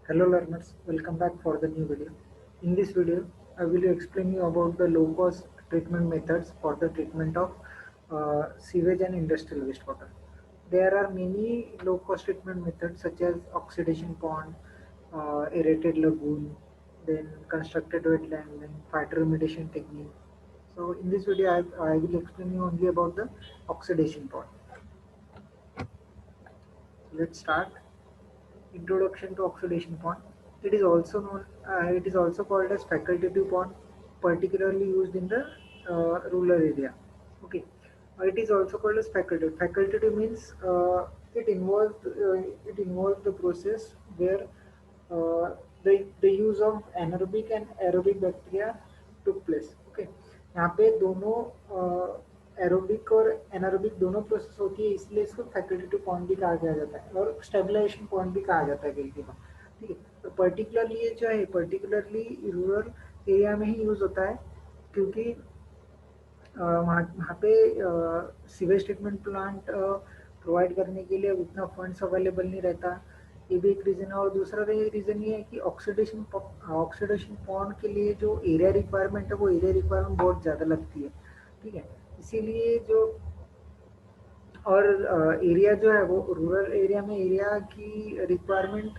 Hello learners, welcome back for the new video. In this video, I will explain you about the low cost treatment methods for the treatment of sewage and industrial wastewater. There are many low cost treatment methods such as oxidation pond, aerated lagoon, then constructed wetland, then phytoremediation technique. So in this video, I will explain you only about the oxidation pond. Let's start. Introduction to oxidation pond. It is also called as facultative pond, particularly used in the rural area. Okay, it is also called as facultative. Facultative means it involves the process where the use of anaerobic and aerobic bacteria took place. Okay, यहाँ पे दोनों aerobic और anaerobic दोनों process होती है, इसलिए इसको facultative point भी कहा जाता है और स्टेबलाइजेशन पॉइंट भी कहा जाता है कई बार. ठीक है, तो पर्टिकुलरली ये जो है पर्टिकुलरली रूरल एरिया में ही यूज होता है, क्योंकि वहाँ पे सीवेज ट्रीटमेंट प्लांट प्रोवाइड करने के लिए उतना फंड्स अवेलेबल नहीं रहता. ये भी एक रीज़न है. और दूसरा रीज़न ये है कि ऑक्सीडेशन पॉन्ड के लिए जो एरिया रिक्वायरमेंट है वो एरिया रिक्वायरमेंट बहुत ज़्यादा लगती है. ठीक है, इसीलिए जो और एरिया जो है वो रूरल एरिया में एरिया की रिक्वायरमेंट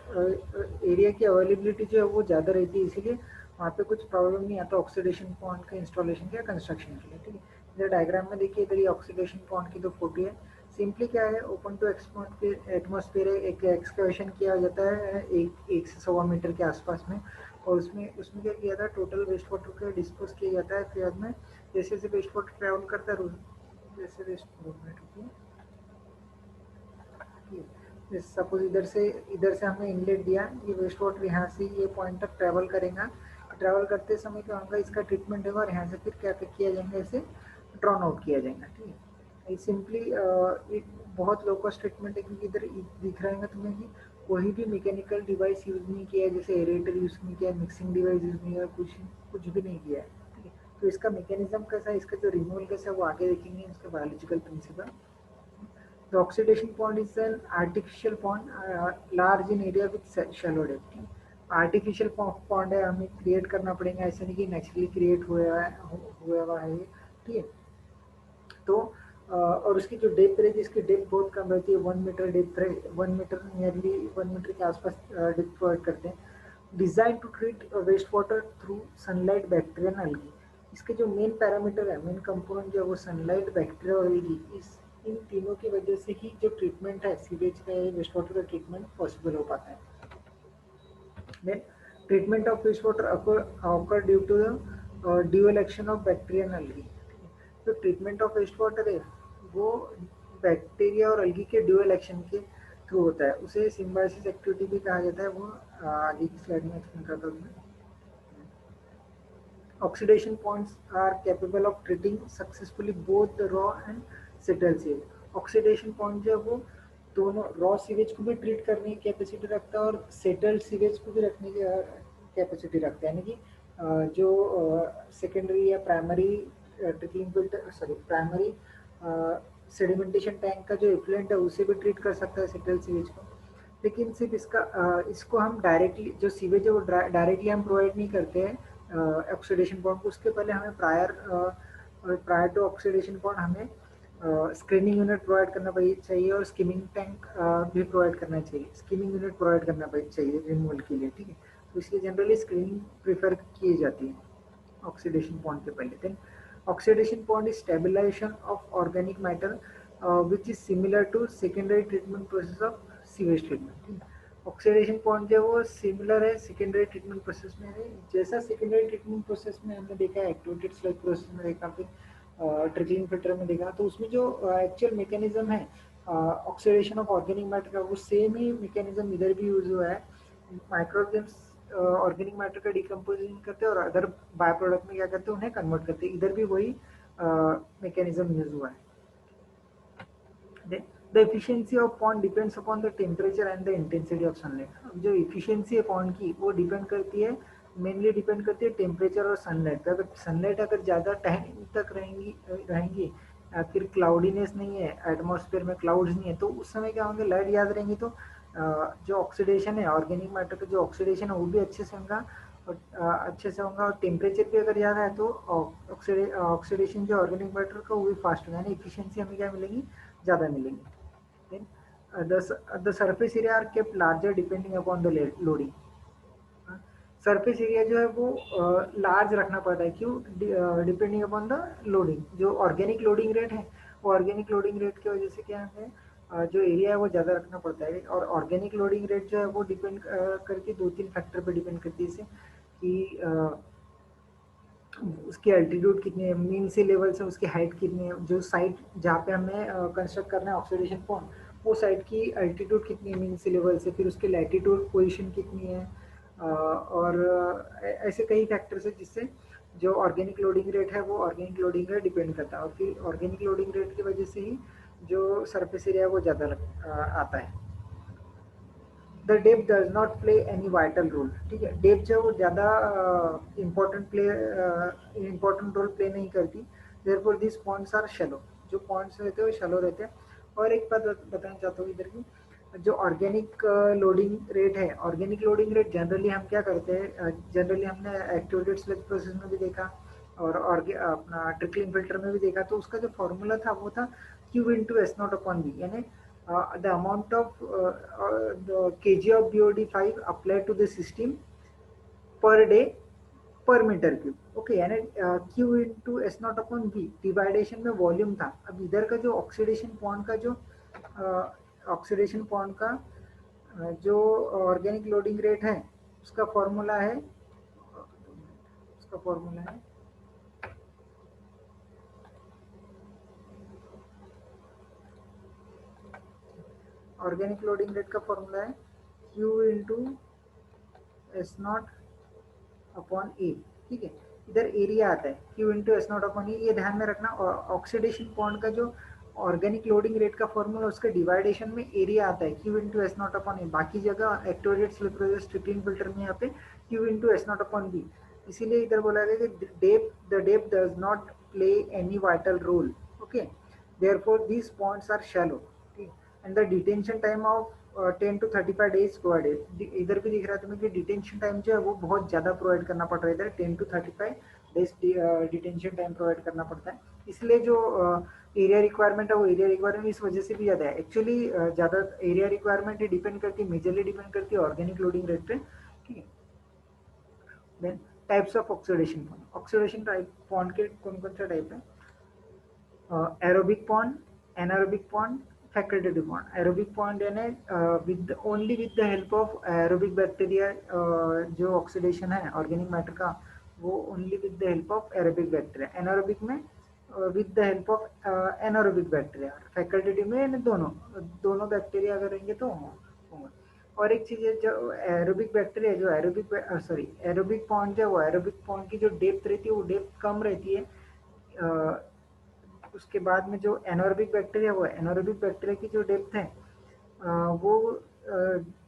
एरिया की अवेलेबिलिटी जो है वो ज़्यादा रहती है, इसीलिए वहाँ पे कुछ प्रॉब्लम नहीं आता ऑक्सीडेशन पॉन्ड के इंस्टॉलेशन के या कंस्ट्रक्शन के लिए. ठीक है, इधर डायग्राम में देखिए, इधर ये ऑक्सीडेशन पॉन्ड की तो फोटो है. सिंपली क्या है, ओपन टू एटमॉस्फेयर एक एक्सकवेशन किया जाता है एक से 1.25 मीटर के आसपास में, और उसमें उसमें क्या किया था, टोटल वेस्ट वाटर को डिस्पोज किया जाता है. फिर में जैसे जैसे वेस्ट वाटर ट्रेवल करता है, जैसे वेस्ट सपोज इधर से हमने इनलेट दिया, ये वेस्ट वाटर यहाँ से ये पॉइंट तक ट्रैवल करेगा. ट्रैवल करते समय क्या होगा, इसका ट्रीटमेंट होगा और यहाँ से फिर क्या किया जाएगा, इसे ड्रॉन आउट किया जाएगा. ठीक है, ये सिंपली एक बहुत लो कॉस्ट ट्रीटमेंट है, क्योंकि इधर दिख रहेगा तुम्हें कि कोई भी मैकेनिकल डिवाइस यूज नहीं किया है, जैसे एरेटर यूज नहीं किया, मिक्सिंग डिवाइस यूज नहीं किया, कुछ भी नहीं किया है. ठीक है, तो इसका मैकेनिज्म कैसा है, इसका जो रिमूवल कैसा है वो आगे देखेंगे, इसका biological principle. The oxidation pond is an artificial pond, large in area with shallow depth. Artificial pond है, हमें क्रिएट करना पड़ेगा, ऐसा नहीं कि नेचुरली क्रिएट हुआ हुआ है ये. ठीक है, तो और उसकी जो डेप्थ रहेगी, इसकी डेप्थ बहुत कम रहती है, 1 मीटर डेप्थ है, 1 मीटर नियरली 1 मीटर के आसपास डेप्थ प्रोवाइड करते हैं. Design to treat waste water through sunlight, bacteria and algae. इसके जो मेन पैरामीटर है, मेन कंपोनेंट जो है वो सनलाइट, बैक्टीरिया और एल्गी, इन तीनों की वजह से ही जो ट्रीटमेंट है सीवेज का, वेस्ट वाटर का ट्रीटमेंट पॉसिबल हो पाता है. Then treatment of waste water occur due to the dual action of bacteria and algae. जो ट्रीटमेंट ऑफ वेस्ट वाटर है वो बैक्टीरिया और एल्गी के ड्यूअल एक्शन के थ्रू होता है, उसे सिम्बायोसिस एक्टिविटी भी कहा जाता है. वो आगे की स्लाइड में एक्सप्लेन करता हूँ. Oxidation ponds are capable of treating successfully both the raw and settled sewage. Oxidation pond जो है वो दोनों रॉ सीवेज को भी ट्रीट करने की कैपेसिटी रखता है और सेटल्ड सीवेज को भी रखने की कैपेसिटी रखता है. यानी कि जो सेकेंडरी या primary trickling filter primary sedimentation tank का जो इफ्लुएंट है उसे भी ट्रीट कर सकता है सेटल्ड सीवेज को. लेकिन सिर्फ इसको हम डायरेक्टली जो सीवेज है वो डायरेक्टली हम प्रोवाइड नहीं करते हैं ऑक्सीडेशन पॉन्ड को. उसके पहले हमें प्रायर टू ऑक्सीडेशन पॉन्ड हमें स्क्रीनिंग यूनिट प्रोवाइड करना चाहिए और स्किमिंग टैंक भी प्रोवाइड करना चाहिए. स्किमिंग यूनिट प्रोवाइड करना चाहिए रिमूवल के लिए. ठीक है, तो इसलिए जनरली स्क्रीनिंग प्रीफर की जाती है ऑक्सीडेशन पॉन्ड के पहले. Then oxidation pond is stabilization of organic matter which is similar to secondary treatment process of sewage treatment. Oxidation point जो वो सिमिलर है सेकेंडरी ट्रीटमेंट प्रोसेस में है, जैसा सेकेंडरी ट्रीटमेंट प्रोसेस में हमने देखा है, एक्टिवेटेड स्लग प्रोसेस में देखा, फिर ट्रिकलिंग फिल्टर में देखा. तो उसमें जो एक्चुअल मैकेनिज्म है ऑक्सीडेशन ऑफ ऑर्गेनिक मैटर का, वो सेम ही मैकेनिज्म इधर भी यूज हुआ है. माइक्रोऑर्गेनिम्स ऑर्गेनिक मैटर का डिकम्पोजिशन करते हैं और अदर बाय प्रोडक्ट में क्या करते हैं, उन्हें कन्वर्ट करते हैं. इधर भी वही मैकेनिज्म यूज हुआ है. The efficiency of pond depends upon the temperature and the intensity of sunlight. अब जो efficiency है pond की वो डिपेंड करती है, मेनली डिपेंड करती है टेम्परेचर और सनलाइट पे. अगर सनलाइट अगर ज़्यादा टाइम तक रहेंगी या फिर क्लाउडीनेस नहीं है, एटमॉस्फेयर में क्लाउड्स नहीं है, तो उस समय क्या होंगे, लाइट ज़्यादा रहेंगी तो जो ऑक्सीडेशन है ऑर्गेनिक मैटर का जो ऑक्सीडेशन है वो भी अच्छे से होगा और अच्छे से होगा, और टेम्परेचर भी अगर ज़्यादा है तो ऑक्सीडेशन जो ऑर्गेनिक मैटर का वो भी फास्ट होगा, यानी इफिशियंसी हमें क्या मिलेगी, ज़्यादा मिलेगी। Then the surface area are kept larger depending upon the loading. Surface area जो है वो लार्ज रखना पड़ता है, क्यों, डिपेंडिंग अपॉन द लोडिंग। जो ऑर्गेनिक लोडिंग रेट है वो ऑर्गेनिक लोडिंग रेट की वजह से क्या है, जो एरिया है वो ज़्यादा रखना पड़ता है। और ऑर्गेनिक लोडिंग रेट जो है वो डिपेंड करके 2-3 फैक्टर पे डिपेंड करती है, जैसे कि उसकी अल्टीट्यूड कितनी है, मीन सी लेवल से उसकी हाइट कितनी है, जो साइट जहाँ पे हमें कंस्ट्रक्ट करना है ऑक्सीडेशन पॉइंट, वो साइट की अल्टीट्यूड कितनी है मीन सी लेवल से, फिर उसकी लैटिट्यूड पोजीशन कितनी है, और ऐसे कई फैक्टर्स है जिससे जो ऑर्गेनिक लोडिंग रेट है वो ऑर्गेनिक लोडिंग रेट डिपेंड करता है, और फिर ऑर्गेनिक लोडिंग रेट की वजह से ही जो सरफेस एरिया वो ज़्यादा आता है। The depth does not play any vital role, ठीक है, डेप्थ जो ज़्यादा इम्पोर्टेंट रोल प्ले नहीं करती, therefore this points are shallow, जो पॉइंट्स रहते हैं वो शैलो रहते हैं। और एक बात बताना चाहता हूँ इधर की, जो ऑर्गेनिक लोडिंग रेट है, ऑर्गेनिक लोडिंग रेट जनरली हम क्या करते हैं, जनरली हमने एक्टिवेटेड स्लज प्रोसेस में भी देखा और अपना ट्रिकलिंग फिल्टर में भी देखा, तो उसका जो फॉर्मूला था वो था Q into S not upon B, यानी the amount of the kg of BOD5 applied to the system per day per metre cube. Okay, यानी Q into S not upon B division में volume था। अब इधर का जो oxidation point का जो ऑक्सीडेशन पॉइंट का जो ऑर्गेनिक लोडिंग रेट है उसका फॉर्मूला है, उसका फॉर्मूला है ऑर्गेनिक लोडिंग रेट का फॉर्मूला है Q into S not upon A, ठीक है। इधर एरिया आता है Q into S not upon A, ये ध्यान में रखना। और ऑक्सीडेशन पॉइंट का जो ऑर्गेनिक लोडिंग रेट का फॉर्मूला उसके डिवाइडेशन में एरिया आता है Q into S not upon A. बाकी जगह activated slip process trickling filter में यहाँ पे Q into S not upon B. इसीलिए इधर बोला गया कि the depth does not play any vital role, okay, therefore these points are shallow, ठीक, and the detention time of 10 to 35 days provided. इधर भी दिख रहा है तुम्हें कि डिटेंशन टाइम जो है वो बहुत ज़्यादा प्रोवाइड करना पड़ रहा है, इधर 10 to 35 days detention time provide करना पड़ता है। इसलिए जो एरिया रिक्वायरमेंट है वो एरिया रिक्वायरमेंट इस वजह से भी ज़्यादा है। एक्चुअली ज़्यादा एरिया रिक्वायरमेंट ही डिपेंड करती है, मेजरली डिपेंड करती है ऑर्गेनिक लोडिंग रेट पे, ठीक है। Then types of oxidation point, oxidation type point के कौन कौन से टाइप है, aerobic pond, anaerobic pond, facultative pond। aerobic pond यानी with only with the help of aerobic bacteria, जो ऑक्सीडेशन है ऑर्गेनिक मैटर का वो only with the help of aerobic bacteria। anaerobic में with the help of anaerobic bacteria। facultative में यानी दोनों bacteria अगर रहेंगे तो होंगे। और एक चीज़ है जो एरोबिक बैक्टीरिया, जो एरोबिक पॉन्ड जो वो एरोबिक पॉन्ड की जो डेप्थ रहती है वो डेप्थ कम रहती है। उसके बाद में जो एनोरोबिक बैक्टीरिया वो एनोरोबिक बैक्टीरिया की जो डेप्थ है वो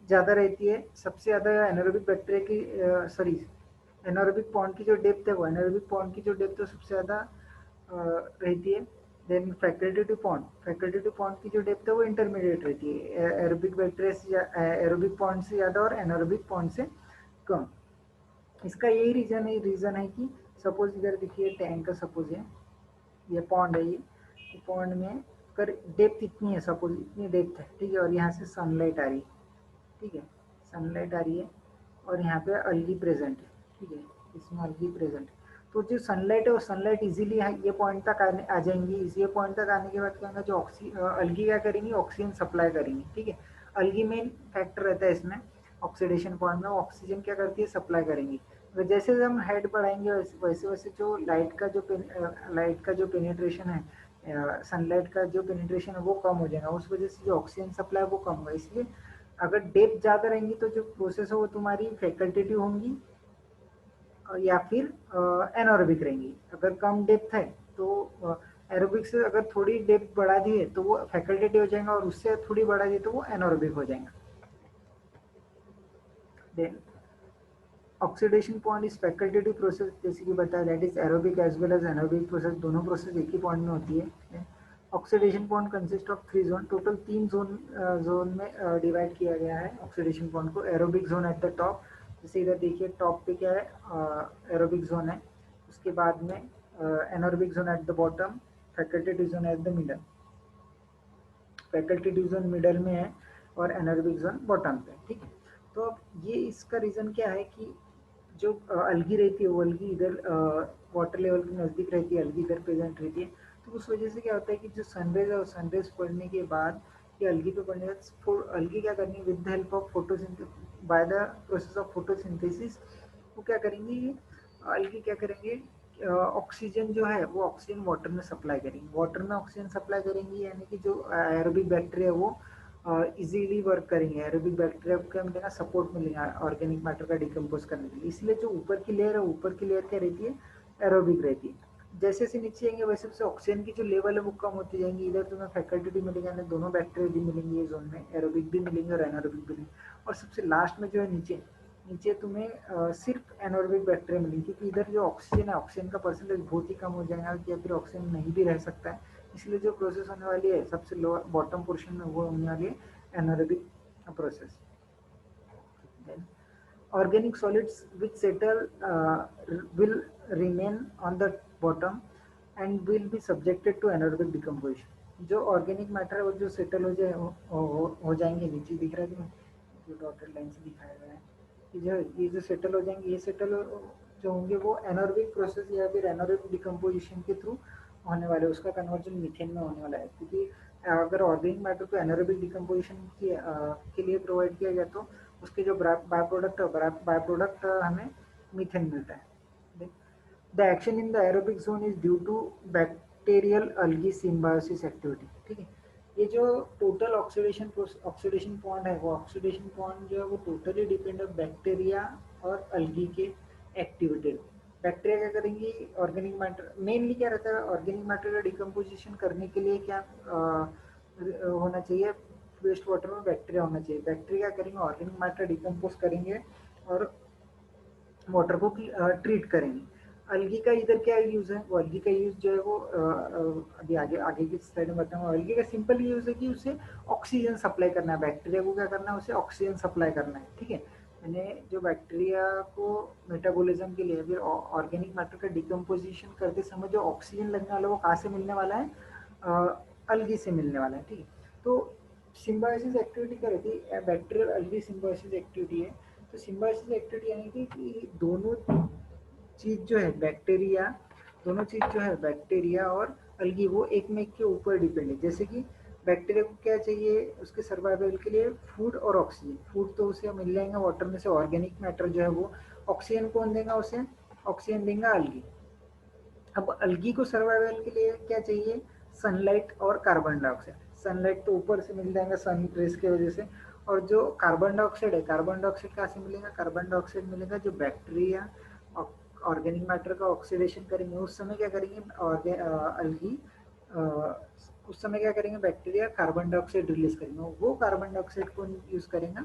ज़्यादा रहती है। सबसे ज़्यादा एनोरोबिक बैक्टीरिया की एनोरोबिक पॉन्ड की जो डेप्थ है वो एनोरोबिक पॉन्ड की जो डेप्थ है सबसे ज़्यादा रहती है। देन फैकल्टेटिव पॉन्ड की जो डेप्थ है वो इंटरमीडिएट रहती है, एरोबिक बैक्टीरिया से एरोबिक पॉन्ड से ज़्यादा और एनोरोबिक पॉन्ड से कम। इसका यही रीज़न है कि सपोज इधर देखिए टैंक का सपोज है, ये पॉन्ड है, ये पॉन्ड में अगर डेप्थ इतनी है, सपोज इतनी डेप्थ है, ठीक है, और यहाँ से सनलाइट आ रही है, ठीक है, सनलाइट आ रही है और यहाँ पे अलगी प्रेजेंट है, ठीक है, इसमें अलगी प्रेजेंट है, तो जो सनलाइट है वो सनलाइट इजीली ये पॉइंट तक आ जाएंगी। ये पॉइंट तक आने के बाद क्या होगा, जो अलगी क्या करेंगी, ऑक्सीजन सप्लाई करेंगी, ठीक है। अलगी मेन फैक्टर रहता है इसमें ऑक्सीडेशन पॉइंट में, ऑक्सीजन क्या करती है, सप्लाई करेंगी। जैसे हम हाइट बढ़ाएंगे वैसे वैसे जो लाइट का जो पेनिट्रेशन है, सनलाइट का जो पेनिट्रेशन है वो कम हो जाएगा, उस वजह से जो ऑक्सीजन सप्लाई है वो कम होगा। इसलिए अगर डेप्थ ज़्यादा रहेंगी तो जो प्रोसेस है वो तुम्हारी फैकल्टेटिव होंगी या फिर एनारोबिक रहेंगी। अगर कम डेप्थ है तो एरोबिक से अगर थोड़ी डेप्थ बढ़ा दी है तो वो फैकल्टेटिव हो जाएगा, और उससे थोड़ी बढ़ा दी तो वो एनारोबिक हो जाएगा। Then oxidation point is facultative process, जैसे कि बताया, that is aerobic as well as anaerobic process, दोनों प्रोसेस एक ही पॉइंट में होती है। Oxidation bond consist of 3 zone, total 3 zone में डिवाइड किया गया है ऑक्सीडेशन बॉन्ड को। Aerobic zone at the top, जैसे इधर देखिए टॉप पे क्या है, एरोबिक जोन है। उसके बाद में anaerobic zone at the bottom, facultative zone at the middle. Facultative zone middle में है और एनारोबिक जोन बॉटम पे, ठीक है। तो अब ये इसका रीज़न क्या है कि जो अलगी रहती है वो अलगी इधर वाटर लेवल के नज़दीक रहती है, अलगी इधर प्रेजेंट रहती है। तो उस वजह से क्या होता है कि जो सनरेज है, सनरेज पड़ने के बाद ये अलगी पे पड़ने के बाद अलगी क्या करनी है, with the help of photosynthesis, by the process of photosynthesis, वो क्या करेंगे, अलगी क्या करेंगे, ऑक्सीजन जो है वो ऑक्सीजन वाटर में सप्लाई करेंगे। वाटर में ऑक्सीजन सप्लाई करेंगे यानी कि जो एरोबिक बैक्टीरिया है वो इजीली वर्क करेंगे। एरोबिक बैक्टीरिया को क्या मिलेगा, सपोर्ट मिलेगा ऑर्गेनिक मैटर का डिकम्पोज करने के लिए। इसलिए जो ऊपर की लेयर है, ऊपर की लेयर क्या रहती है, एरोबिक रहती है। जैसे जैसे नीचे आएंगे वैसे वैसे ऑक्सीजन की जो लेवल है वो कम होती जाएंगी। इधर तुम्हें फैकल्टी भी मिलेगा, दोनों बैक्टीरिया भी मिलेंगे ये जोन में, एरोबिक भी मिलेंगे और एनारोबिक भी मिलेंगे। और सबसे लास्ट में जो है नीचे नीचे तुम्हें सिर्फ एनारोबिक बैक्टीरिया मिलेंगे, क्योंकि इधर जो ऑक्सीजन है, ऑक्सीजन का परसेंटेज बहुत ही कम हो जाएगा, या फिर ऑक्सीजन नहीं भी रह सकता है। इसलिए जो प्रोसेस होने वाली है सबसे लोअर बॉटम पोर्शन में, वो होने वाली है anaerobic process. Organic solids which settle will remain on the bottom and will be subjected to anaerobic decomposition. जो ऑर्गेनिक मैटर है वो जो सेटल हो जाएंगे, नीचे दिख रहा है तुम्हें, जो डॉटेड लाइन से दिखाया गया है कि जो ये जो सेटल हो जाएंगे, ये सेटल जो होंगे वो एनारोबिक प्रोसेस या फिर एनारोबिक डिकम्पोजिशन के थ्रू होने वाले, उसका कन्वर्जन मीथेन में होने वाला है। क्योंकि अगर ऑर्गेनिक मैटर को एनारोबिक डिकम्पोजिशन के लिए प्रोवाइड किया गया तो उसके जो बाय प्रोडक्ट हमें मीथेन मिलता है। The action in the aerobic zone is due to bacterial algae symbiosis activity, ठीक है। ये जो टोटल ऑक्सीडेशन पॉइंट है, वो ऑक्सीडेशन पॉइंट जो है वो टोटली डिपेंड है बैक्टीरिया और अलगी के एक्टिविटी। बैक्टीरिया क्या करेंगी, ऑर्गेनिक मैटर मेनली क्या रहता है, ऑर्गेनिक मैटर का डिकम्पोजिशन करने के लिए क्या होना चाहिए, वेस्ट वाटर में बैक्टीरिया होना चाहिए। बैक्टीरिया करेंगे, ऑर्गेनिक मैटर डिकम्पोज करेंगे और वाटर को ट्रीट करेंगे। अलगी का इधर क्या यूज है, वो अलगी का यूज जो है वो अभी आगे आगे की स्लाइड में बताऊंगा। अलगी का सिंपल यूज है कि उसे ऑक्सीजन सप्लाई करना है, बैक्टीरिया को क्या करना है, उसे ऑक्सीजन सप्लाई करना है, ठीक है। मैंने जो बैक्टीरिया को मेटाबॉलिज्म के लिए फिर ऑर्गेनिक मैटर का डिकम्पोजिशन करते समय जो ऑक्सीजन लगने वाला है वो कहाँ से मिलने वाला है, अलगी से मिलने वाला है, ठीक है। तो सिम्बायोसिस एक्टिविटी क्या रहती है, बैक्टीरियल अलगी सिम्बायोसिस एक्टिविटी है। तो सिम्बायोसिस एक्टिविटी यानी कि दोनों चीज जो है बैक्टीरिया, दोनों चीज जो है बैक्टीरिया और अलगी वो एक में के ऊपर डिपेंड है। जैसे कि बैक्टीरिया को क्या चाहिए उसके सर्वाइवल के लिए, फूड और ऑक्सीजन। फूड तो उसे मिल जाएगा वाटर में से, ऑर्गेनिक मैटर जो है वो। ऑक्सीजन कौन देगा उसे, ऑक्सीजन देगा अलगी। अब अलगी को सर्वाइवल के लिए क्या चाहिए, सनलाइट और कार्बन डाइऑक्साइड। सनलाइट तो ऊपर से मिल जाएगा सन रेज की वजह से, और जो कार्बन डाइऑक्साइड है, कार्बन डाइऑक्साइड कहाँ से मिलेगा, कार्बन डाइऑक्साइड मिलेगा जो बैक्टीरिया ऑर्गेनिक मैटर का ऑक्सीडेशन करेंगे उस समय क्या करेंगे, अलगी उस समय क्या करेंगे, बैक्टीरिया कार्बन डाइऑक्साइड रिलीज करेंगे, वो कार्बन डाइऑक्साइड को यूज करेंगे,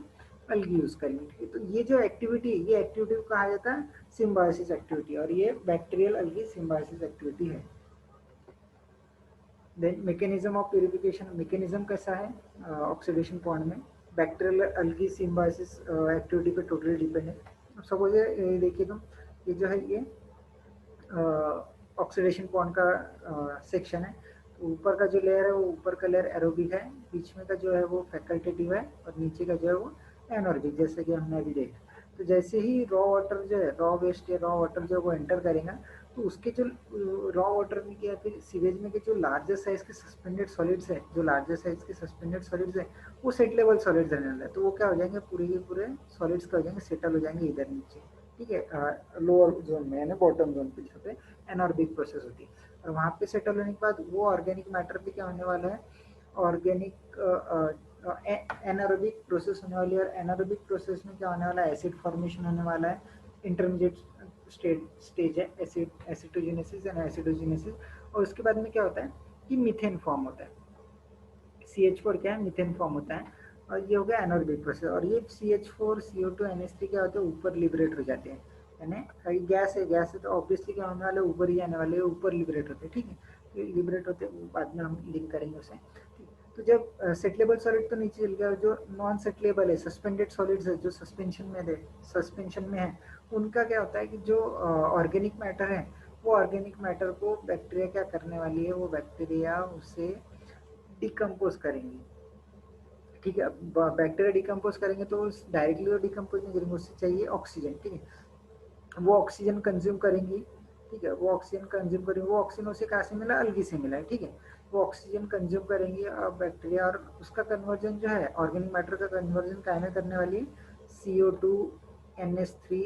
अलगी यूज करेंगे। तो ये जो एक्टिविटी, ये एक्टिविटी को कहा जाता है सिम्बायोसिस एक्टिविटी, और ये बैक्टीरियल अलगी सिम्बायोसिस एक्टिविटी है। Then mechanism of purification, mechanism कैसा है ऑक्सीडेशन पॉइंट में, बैक्टीरियल अलगी सिम्बायोसिस एक्टिविटी पे टोटली डिपेंड है। अब सपोज देखिए तुम, ये जो है ये ऑक्सीडेशन पॉइंट का सेक्शन है। तो ऊपर का जो लेयर है वो ऊपर का लेयर एरोबिक है, बीच में का जो है वो फैकल्टेटिव है, और नीचे का जो है वो एनॉर्बिक, जैसे कि हमने अभी देखा। तो जैसे ही रॉ वाटर जो है, रॉ वेस्ट या रॉ वाटर जो है वो एंटर करेगा, तो उसके जो रॉ वाटर में क्या, फिर सीवेज में के जो लार्जर साइज के सस्पेंडेड सॉलिड्स है, जो लार्जर साइज के सस्पेंडेड सॉलिड्स है वो सेट लेवल सॉलिड्स रहने वाला है। तो वो क्या हो जाएंगे, पूरे के पूरे सॉलिड्स क्या हो जाएंगे, सेटल हो जाएंगे इधर नीचे, ठीक है, लोअर जोन में यानी बॉटम जोन पे जहाँ पे एनॉर्बिक प्रोसेस होती है। और वहाँ पे सेटल होने के बाद वो ऑर्गेनिक मैटर पे क्या होने वाला है, ऑर्गेनिक एनारोबिक प्रोसेस होने वाली है। और एनारोबिक प्रोसेस में क्या होने वाला है, एसिड फॉर्मेशन होने वाला है, इंटरमीडिएट स्टेज है एसिटोजेनेसिस एंड एसिडोजेनेसिस। और उसके बाद में क्या होता है कि मीथेन फॉर्म होता है, CH4 क्या है, मीथेन फॉर्म होता है। और ये हो गया एनारोबिक प्रोसेस। और ये CH4 CO2 NH3 क्या होते हैं, ऊपर लिबरेट हो जाते हैं, यानी गैस है, गैस है तो ऑब्वियसली क्या होने वाले, ऊपर ही आने वाले, ऊपर लिबरेट होते हैं, ठीक है। लिबरेट होते हैं, बाद में हम लिंक करेंगे उसे। तो जब सेटलेबल सॉलिड तो नीचे चल गया, जो नॉन सेटलेबल है, सस्पेंडेड सॉलिड्स है, जो सस्पेंशन में है, उनका क्या होता है कि जो ऑर्गेनिक मैटर है, वो ऑर्गेनिक मैटर को बैक्टीरिया क्या करने वाली है, वो बैक्टीरिया उसे डिकम्पोज करेंगी। ठीक है, बैक्टीरिया डिकम्पोज करेंगे तो डायरेक्टली तो डिकम्पोज नहीं करेंगे, उससे चाहिए ऑक्सीजन। ठीक है, वो ऑक्सीजन कंज्यूम करेंगी। ठीक है, वो ऑक्सीजन कंज्यूम करेंगे, वो ऑक्सीजन उसे कहाँ से मिला, अलगी से मिला है। ठीक है, वो ऑक्सीजन कंज्यूम करेंगी बैक्टीरिया, और उसका कन्वर्जन जो है ऑर्गेनिक मैटर का कन्वर्जन क्या में करने वाली है, CO2 NH3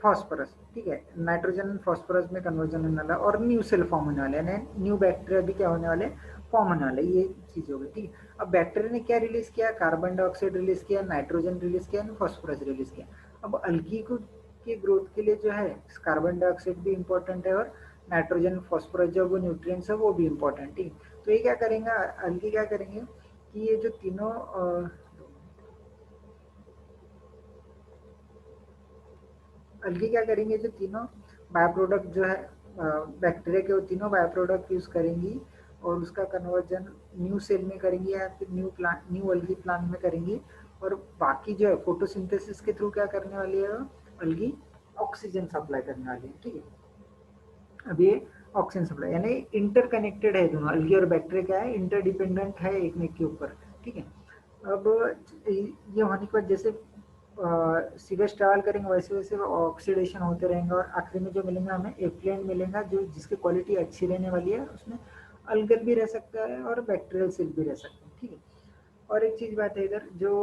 फॉस्फोरस। ठीक है, नाइट्रोजन फॉस्फोरस में कन्वर्जन होने वाला और न्यू सेल फॉर्म होने वाले, यानी न्यू बैक्टीरिया भी क्या होने वाले, फॉर्म होने वाले, ये चीज हो गई। ठीक है, अब बैक्टीरिया ने क्या रिलीज किया, कार्बन डाइऑक्साइड रिलीज किया, नाइट्रोजन रिलीज किया, फॉस्फोरस रिलीज किया। अब अलगी को की ग्रोथ के लिए जो है कार्बन डाइऑक्साइड भी इंपॉर्टेंट है, और नाइट्रोजन फॉस्फोरस जो वो न्यूट्रिएंट्स है वो भी इंपॉर्टेंट। ठीक, तो ये क्या करेंगे, अलगी क्या करेंगे कि ये जो तीनों अलगी क्या करेंगे, जो तीनों बायो प्रोडक्ट जो है बैक्टीरिया के, वो तीनों बायो प्रोडक्ट यूज करेंगी और उसका कन्वर्जन न्यू सेल में करेंगी या फिर न्यू अलगी प्लांट में करेंगी। और बाकी जो है फोटोसिंथेसिस के थ्रू क्या करने वाली है, अलगी ऑक्सीजन सप्लाई करने वाली है। ठीक है, अब ये ऑक्सीजन सप्लाई, यानी इंटरकनेक्टेड है दोनों, अलगी और बैक्टीरिया क्या है, इंटरडिपेंडेंट है एक में के ऊपर। ठीक है, अब ये होने के बाद जैसे सीवेज ट्रैवल करेंगे वैसे वैसे ऑक्सीडेशन होते रहेंगे, और आखिरी में जो मिलेंगे हमें एफ्लुएंट मिलेगा, जो जिसकी क्वालिटी अच्छी रहने वाली है, उसमें अल्गल भी रह सकता है और बैक्टीरियल सेल भी रह सकते हैं। ठीक है, और एक चीज बात है इधर, जो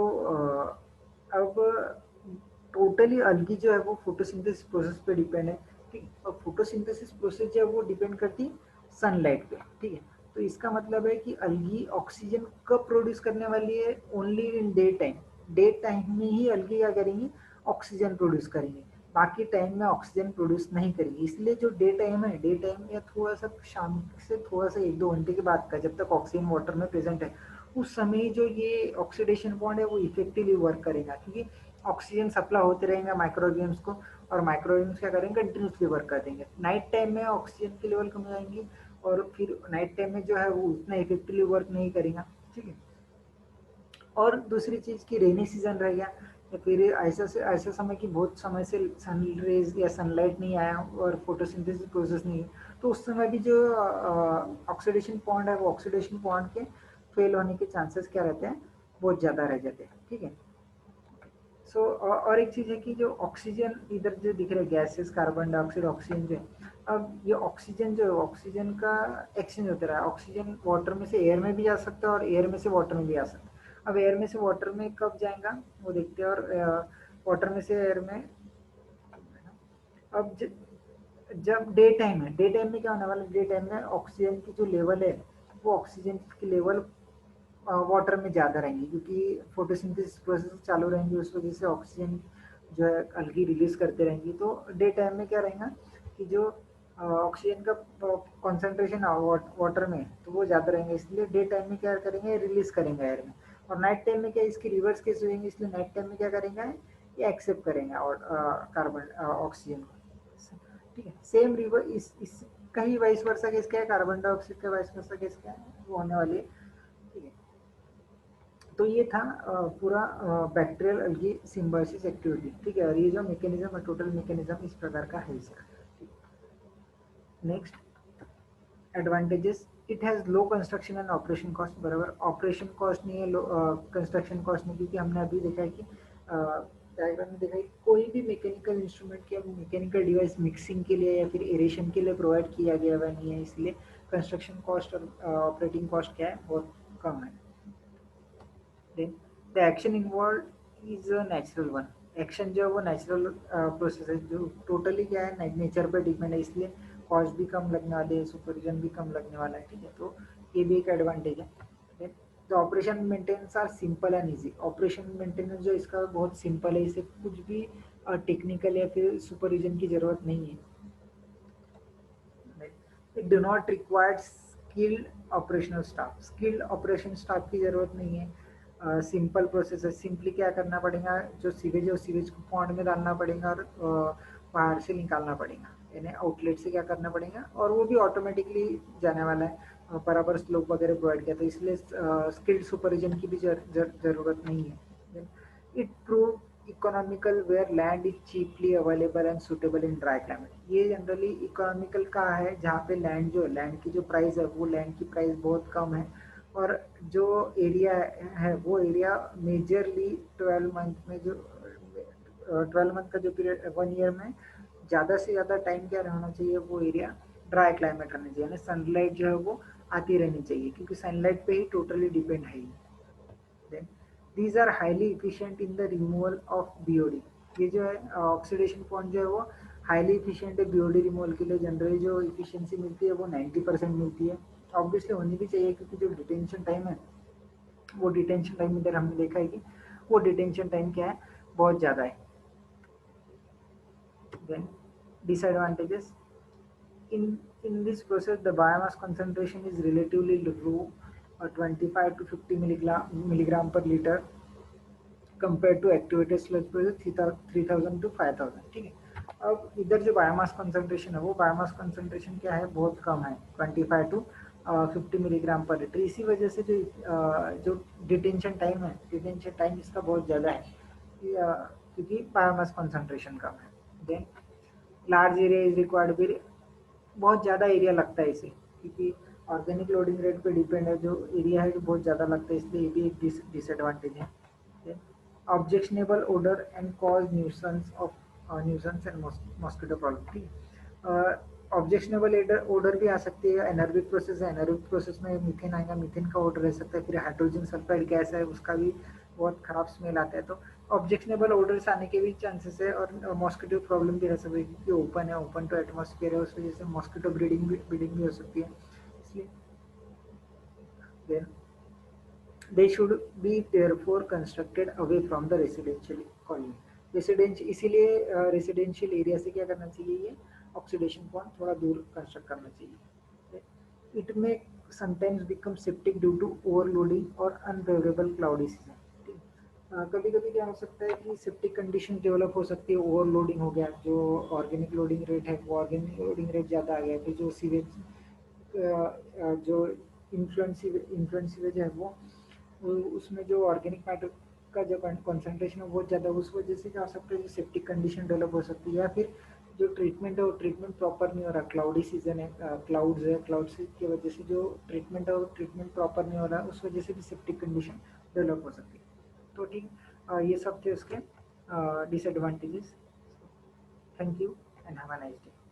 अब टोटली अलगी जो है वो फोटोसिंथेसिस प्रोसेस पे डिपेंड है। ठीक, और फोटोसिंथेसिस प्रोसेस जो है वो डिपेंड करती है सनलाइट पे। ठीक है, तो इसका मतलब है कि अलगी ऑक्सीजन कब प्रोड्यूस करने वाली है, only in day time. Day time में ही अलगी क्या करेंगी, ऑक्सीजन प्रोड्यूस करेंगे, बाकी टाइम में ऑक्सीजन प्रोड्यूस नहीं करेंगे। इसलिए जो डे टाइम है, डे टाइम या थोड़ा सा शाम से थोड़ा सा 1-2 घंटे के बाद का, जब तक ऑक्सीजन वाटर में प्रेजेंट है, उस समय जो ये ऑक्सीडेशन बॉन्ड है वो इफेक्टिवली वर्क करेगा, क्योंकि ऑक्सीजन सप्लाई होते रहेंगे माइक्रोऑर्गेनिम्स को, और माइक्रोऑर्गेनिम्स क्या करेंगे, कंटिन्यूसली वर्क कर देंगे। नाइट टाइम में ऑक्सीजन की लेवल कम हो जाएंगी, और फिर नाइट टाइम में जो है वो उतना इफेक्टिवली वर्क नहीं करेगा। ठीक है, और दूसरी चीज की रेनी सीजन रह गया, या फिर ऐसा समय कि बहुत समय से सन रेज या सनलाइट नहीं आया और फोटोसिंथेसिस प्रोसेस नहीं है, तो उस समय भी जो ऑक्सीडेशन पॉइंट है, वो ऑक्सीडेशन पॉइंट के फेल होने के चांसेस क्या रहते हैं, बहुत ज़्यादा रह जाते हैं। ठीक है, सो और एक चीज़ है कि जो ऑक्सीजन इधर जो दिख रहा है, गैसेस, कार्बन डाइऑक्साइड, ऑक्सीजन जो है, अब ये ऑक्सीजन जो है, ऑक्सीजन का एक्सचेंज होता रहा है। ऑक्सीजन वाटर में से एयर में भी जा सकता है और एयर में से वाटर में भी आ सकता है। अब एयर में से वाटर में कब जाएगा वो देखते हैं, और वाटर में से एयर में, अब जब डे टाइम है, डे टाइम में क्या होने वाला है, डे टाइम में ऑक्सीजन की जो लेवल है, वो ऑक्सीजन की लेवल वाटर में ज़्यादा रहेंगी, क्योंकि फोटोसिंथेसिस प्रोसेस चालू रहेंगी, उस वजह से ऑक्सीजन जो है अलगी रिलीज करते रहेंगी। तो डे टाइम में क्या रहेगा कि जो ऑक्सीजन का कॉन्सेंट्रेशन वाटर में, तो वो ज़्यादा रहेंगे, इसलिए डे टाइम में क्या करेंगे, रिलीज करेंगे एयर में। और नाइट टाइम में क्या, इसकी रिवर्स केस होंगे, इसलिए नाइट टाइम में क्या करेंगे, ये एक्सेप्ट करेंगे और कार्बन ऑक्सीजन को। ठीक है, सेम रिवर इस कहीं वाइस वर्सा केस क्या है, कार्बन डाइऑक्साइड का वाइस वर्सा केस क्या है, वो होने वाली है। ठीक है, तो ये था पूरा बैक्टीरियल अलगी सिम्बायोसिस एक्टिविटी। ठीक है, और ये जो मैकेनिज्म है, टोटल मैकेनिज्म इस प्रकार का है इसका। Next, advantages, it has low construction and operation cost. बराबर, ऑपरेशन कॉस्ट नहीं है, कंस्ट्रक्शन कॉस्ट नहीं, क्योंकि हमने अभी देखा है कि डायग्राम में देखा है कि कोई भी मैकेनिकल इंस्ट्रूमेंट या मैकेनिकल डिवाइस मिक्सिंग के लिए या फिर एरेशन के लिए प्रोवाइड किया गया हुआ नहीं है, इसलिए कंस्ट्रक्शन कॉस्ट और ऑपरेटिंग कॉस्ट क्या है, बहुत कम है। Then the action involve is a natural one. Action जो है वो नेचुरल प्रोसेस है, जो टोटली क्या है, नेचर पर डिपेंड है, इसलिए कॉस्ट भी कम लगने वाले है, सुपरविजन भी कम लगने वाला है। ठीक है, तो ये भी एक एडवांटेज है। तो operation maintenance are simple and easy. Operation maintenance जो इसका बहुत सिंपल है, इसे कुछ भी टेक्निकल या फिर सुपरविजन की जरूरत नहीं है। It do not required skilled operational staff. Skilled operation staff की जरूरत नहीं है। सिंपल प्रोसेस है, सिंपली क्या करना पड़ेगा, जो सीवेज है उस सीवेज को पॉन्ड में डालना पड़ेगा और बाहर से निकालना पड़ेगा। यानी आउटलेट से क्या करना पड़ेगा, और वो भी ऑटोमेटिकली जाने वाला है, बराबर स्लोप वगैरह प्रोवाइड किया, तो इसलिए स्किल्ड सुपरविजन की भी जरूरत नहीं है। It prove economical where land is cheaply available and suitable in dry climate. ये जनरली इकोनॉमिकल का है जहाँ पे लैंड की जो प्राइस है वो लैंड की प्राइस बहुत कम है, और जो एरिया है वो एरिया मेजरली 12 मंथ में जो 12 मंथ का जो पीरियड 1 ईयर में ज़्यादा से ज़्यादा टाइम क्या रहना चाहिए, वो एरिया ड्राई क्लाइमेट रहना चाहिए, यानी सनलाइट जो है वो आती रहनी चाहिए, क्योंकि सनलाइट पे ही टोटली डिपेंड है। Then these are highly efficient in the removal of BOD। ये जो है ऑक्सीडेशन पॉइंट जो है वो हाईली इफिशियंट है BOD रिमूवल के लिए। जनरली जो इफिशियंसी मिलती है वो 90% मिलती है, ऑब्वियसली होनी भी चाहिए, क्योंकि जो डिटेंशन टाइम है वो डिटेंशन टाइम इधर हमने देखा है कि वो डिटेंशन टाइम क्या है, बहुत ज़्यादा है। Then disadvantages, in this process the biomass concentration is relatively low, 25 to 50 milligram per liter compare to activated sludge pressure 3000 to 5000। ठीक है, अब इधर जो बायोमास कंसंट्रेशन है वो बायोमास कंसंट्रेशन क्या है, बहुत कम है, 25 टू 50 मिलीग्राम पर लीटर। इसी वजह से जो डिटेंशन टाइम है, डिटेंशन टाइम इसका बहुत ज़्यादा है, क्योंकि बायोमास कंसंट्रेशन कम है। Then large area is required भी, बहुत ज़्यादा एरिया लगता है इसे, क्योंकि ऑर्गेनिक लोडिंग रेट पे डिपेंड है, जो एरिया है बहुत ज़्यादा लगता है, इसलिए ये भी एक डिसएडवांटेज है। Objectionable odour and cause nuisance and mosquito problem. ठीक, ऑब्जेक्शनेबल ओडर भी आ सकती है, एनर्बिक प्रोसेस है, एनर्बिक प्रोसेस में मीथेन आएगा, मीथेन का ओडर रह सकता है, फिर हाइड्रोजन सल्फाइड गैस है उसका भी बहुत खराब स्मेल आता है, तो ऑब्जेक्शनेबल ओडर्स आने के भी चांसेस है। और मॉस्किटो प्रॉब्लम भी रह सकती है, क्योंकि ओपन है, ओपन टू एटमॉस्फेयर है, उस वजह से मॉस्किटो ब्रीडिंग भी हो सकती है, इसलिए then they should be therefore constructed away from the residential colony। Residential, इसीलिए रेसिडेंशियल एरिया से क्या करना चाहिए, ये ऑक्सीडेशन पॉइंट थोड़ा दूर कंस्ट्रक्ट करना चाहिए। इट में sometimes become septic due to overloading और अनफेवरेबल क्लाउडी सीजन। कभी कभी क्या हो सकता है कि सेप्टिक कंडीशन डेवलप हो सकती है, ओवरलोडिंग हो गया, जो ऑर्गेनिक लोडिंग रेट है वो ऑर्गेनिक लोडिंग रेट ज़्यादा आ गया, फिर जो सीवेज जो इन्फ्लुएंस सीवेज है वो उसमें जो ऑर्गेनिक मैटर का जो कंसंट्रेशन है बहुत ज़्यादा, उस वजह से क्या हो सकता है, जो सेप्टिक कंडीशन डेवलप हो सकती है, या फिर जो ट्रीटमेंट है वो ट्रीटमेंट प्रॉपर नहीं हो रहा, क्लाउडी सीजन है, क्लाउड्स है, क्लाउड्स की वजह से जो ट्रीटमेंट है वो ट्रीटमेंट प्रॉपर नहीं हो रहा है, उस वजह से भी सेप्टिक कंडीशन डेवलप हो सकती है। तो ठीक, ये सब थे उसके disadvantages. Thank you and have a nice day.